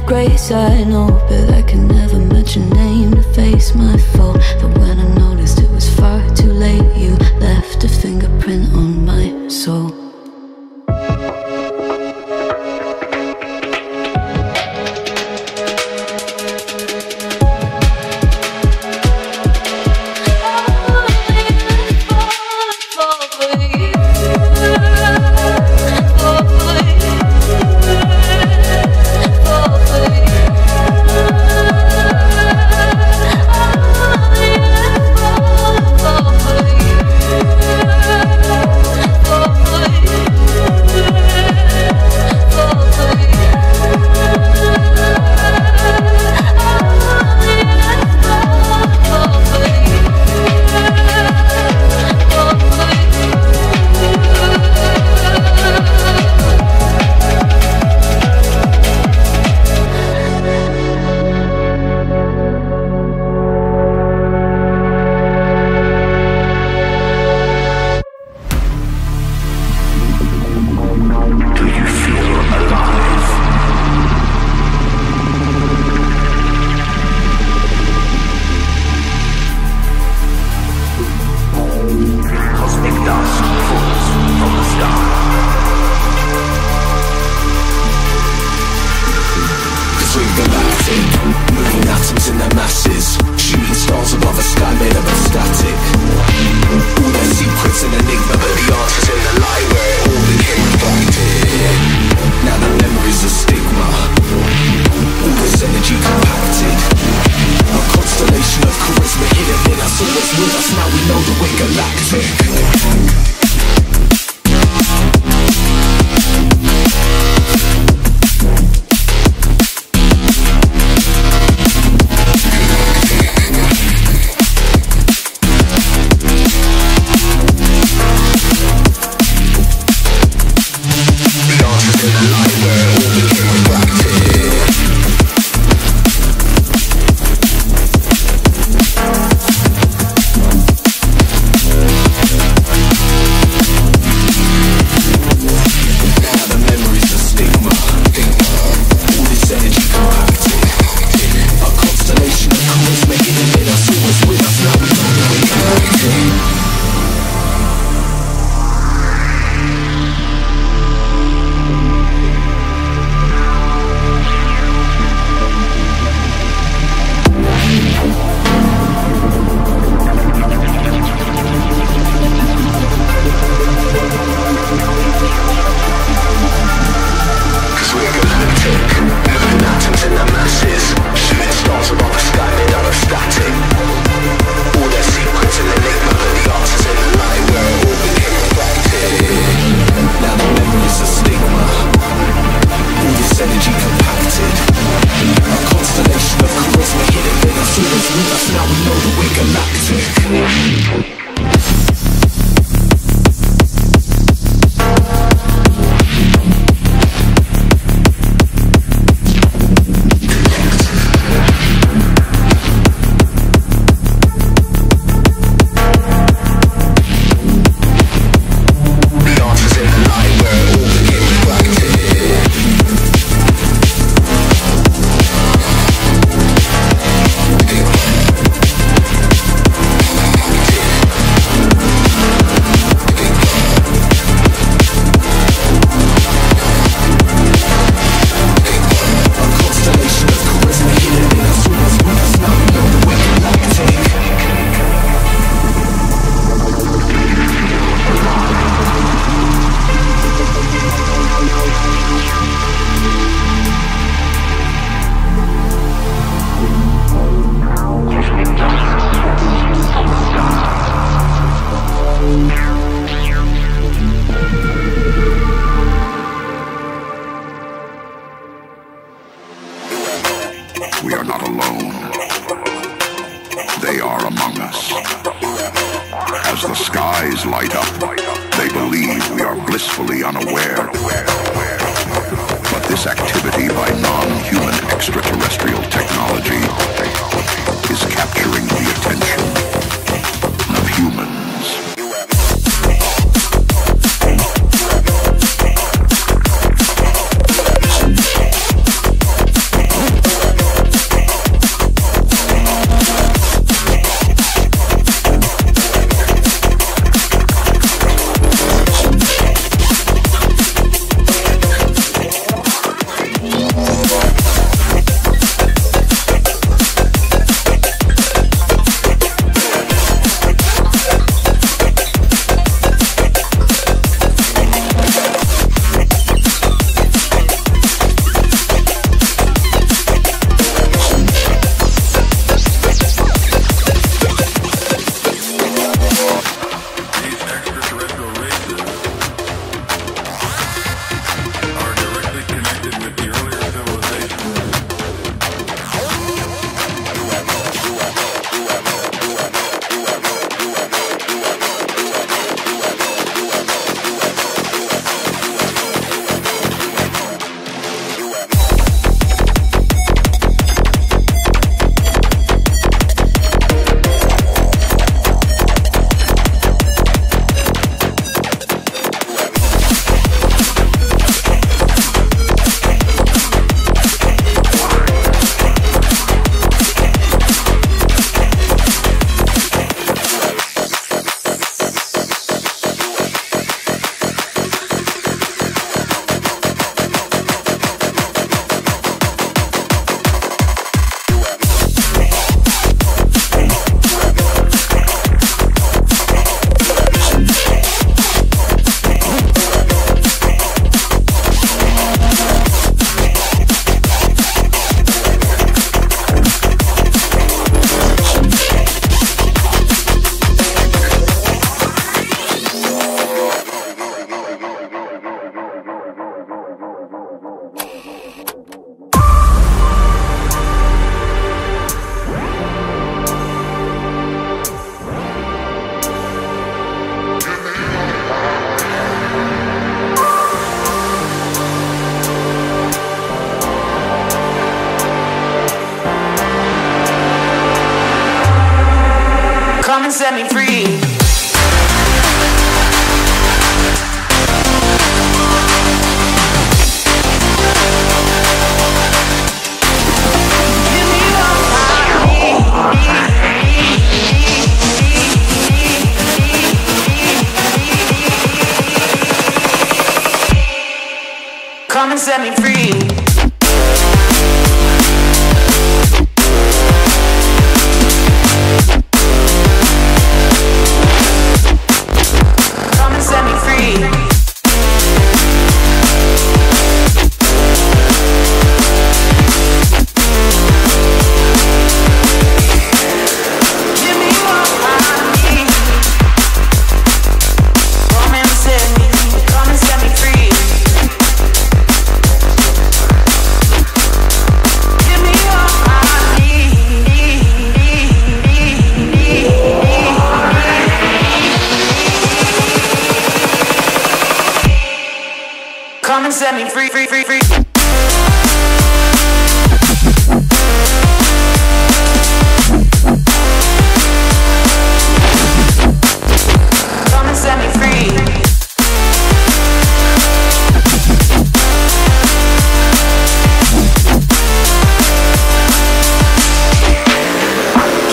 grace I know, but I can never match your name to face my fault. But when I noticed it was far too late, you left a fingerprint on my soul. Oh, set me free. Come and set me free. Come and set me free. Give me what I need. Come and set me free. Give me what I need. Come and set me free, free, free, free. Come and set me free.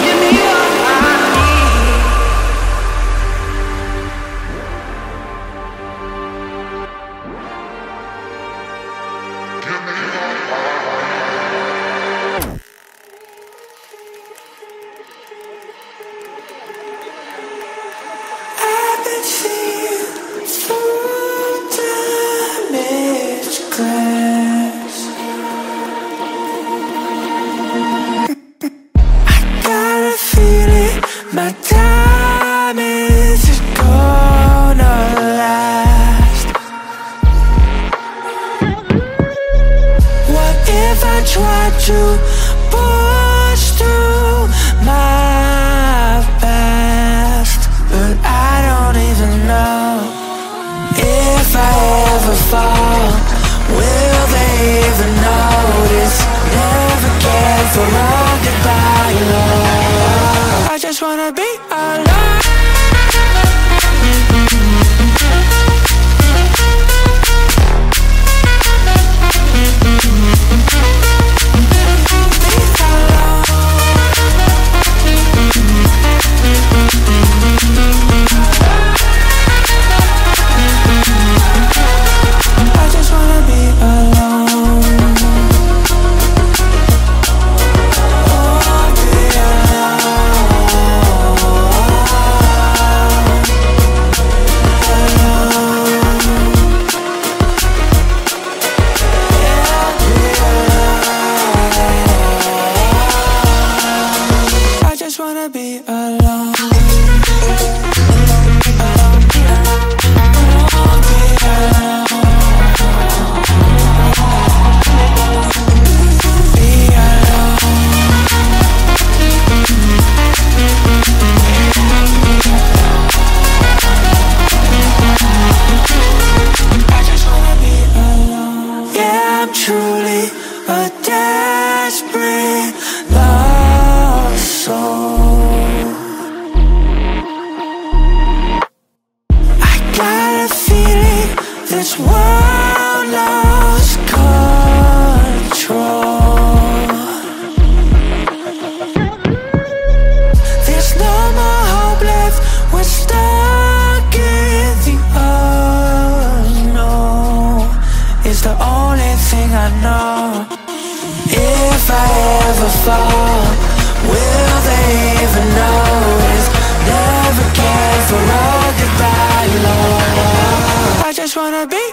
Give me what I need. I've been seeing through damaged glass. I got a feeling my time isn't gonna last. What if I tried to push through my past? But I don't even know if I ever fall. Will they even notice? Never cared for all goodbye love. I just wanna be alone. I just wanna be alone. Oh, be alone. I just wanna be alone. Yeah, I'm truly a desperate lost soul. I got a feeling this world lost control. There's no more hope left. We're stuck in the unknown. It's the only thing I know. If I ever fall, will they even notice? Never cared for all goodbye love. I just wanna be